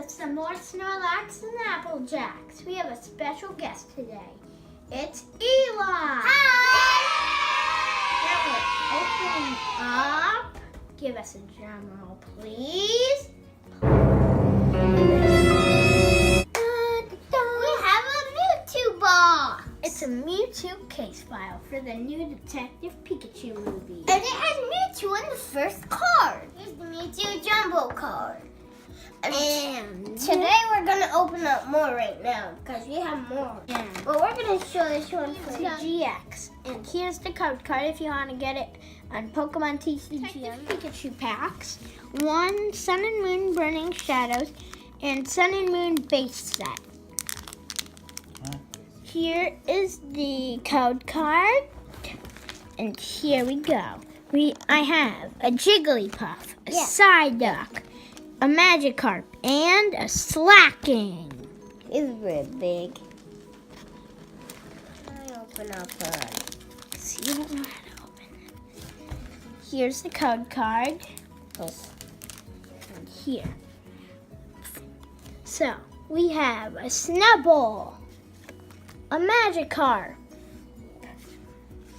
with some more Snorlax and Applejacks. We have a special guest today. It's Eli. Hi! Now we're opening up. Give us a drum roll, please. We have a Mewtwo box. It's a Mewtwo case file for the new Detective Pikachu movie. And it has Mewtwo in the first card. Here's the Mewtwo Jumbo card. And today we're going to open up more right now because we have more. Yeah. But we're going to show this one It's first. the GX. And here's the code card if you want to get it on Pokemon TCG Pikachu packs. 1 Sun and Moon Burning Shadows and Sun and Moon base set. Here is the code card. And here we go. I have a Jigglypuff, a Psyduck, a Magikarp, and a Slacking. It's really big. I open up So you don't know how to open it. Here's the code card. And here. So we have a Snubbull, a Magikarp,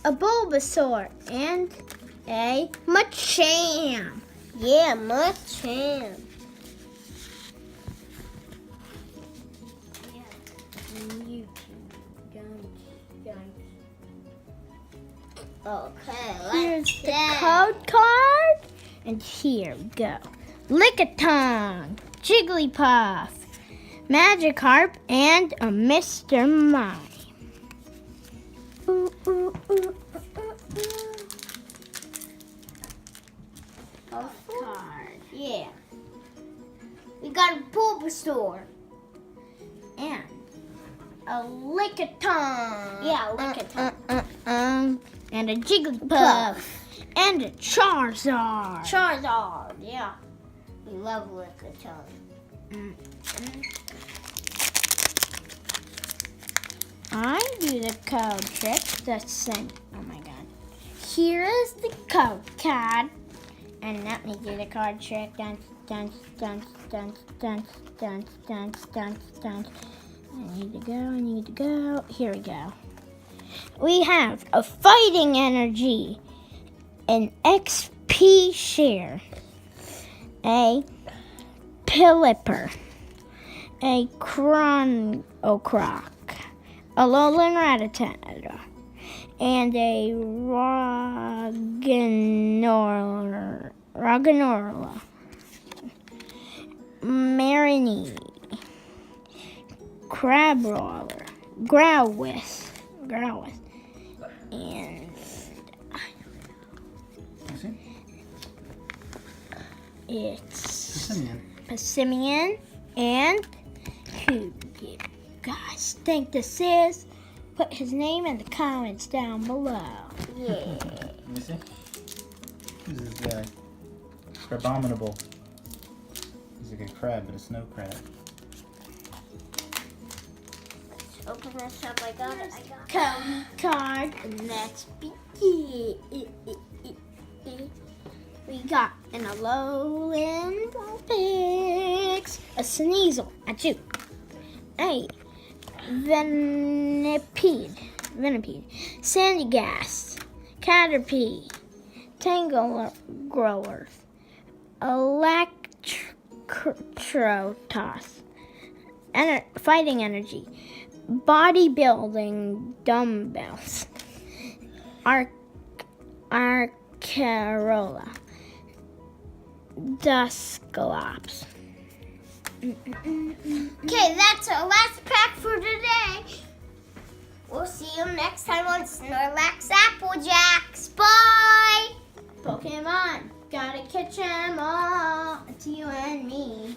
a Bulbasaur, and a Machamp. Yeah, Machamp. Okay, Here's the code card, and here we go. Lickitung, Jigglypuff, Magikarp, and a Mr. Mime. Ooh, ooh, ooh, ooh, ooh. Card. Yeah. We got a Bulbasaur. And a Lickitung. Yeah, Lickitung. And a Jigglypuff. And a Charizard. Charizard, yeah. We love Lickitung. I do the code trick. Oh my god. Here is the code card. And let me do the card trick. Dance, dance, dance, dance, dance, dance, dance, dance, dance. I need to go. Here we go. We have a Fighting Energy, an XP Share, a Pelipper, a Chronocroc, a Alolan Rattata, and a Roggenrola, Marini, Crabrawler, Growlithe, and it's Passimian, and who you guys think this is? Put his name in the comments down below. Yeah. Let me see. Who's this guy? Abominable. He's like a crab, but a snow crab. Open this up. I got it. Code card, and let's begin. We got an Alolan Vulpix, a Sneasel, a Venipede, Sandygast, Caterpie, Tanglegrower, Electrotos, Fighting Energy, Bodybuilding Dumbbells, Arcarola, Dusclops. Okay, that's our last pack for today. We'll see you next time on Snorlax Applejacks. Bye! Pokemon, gotta catch 'em all. It's you and me.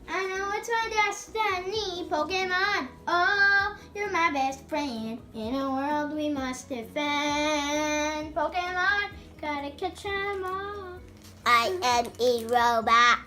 I know it's my destiny. Pokemon, oh, you're my best friend. In a world we must defend. Pokemon, gotta catch 'em all. I am a robot.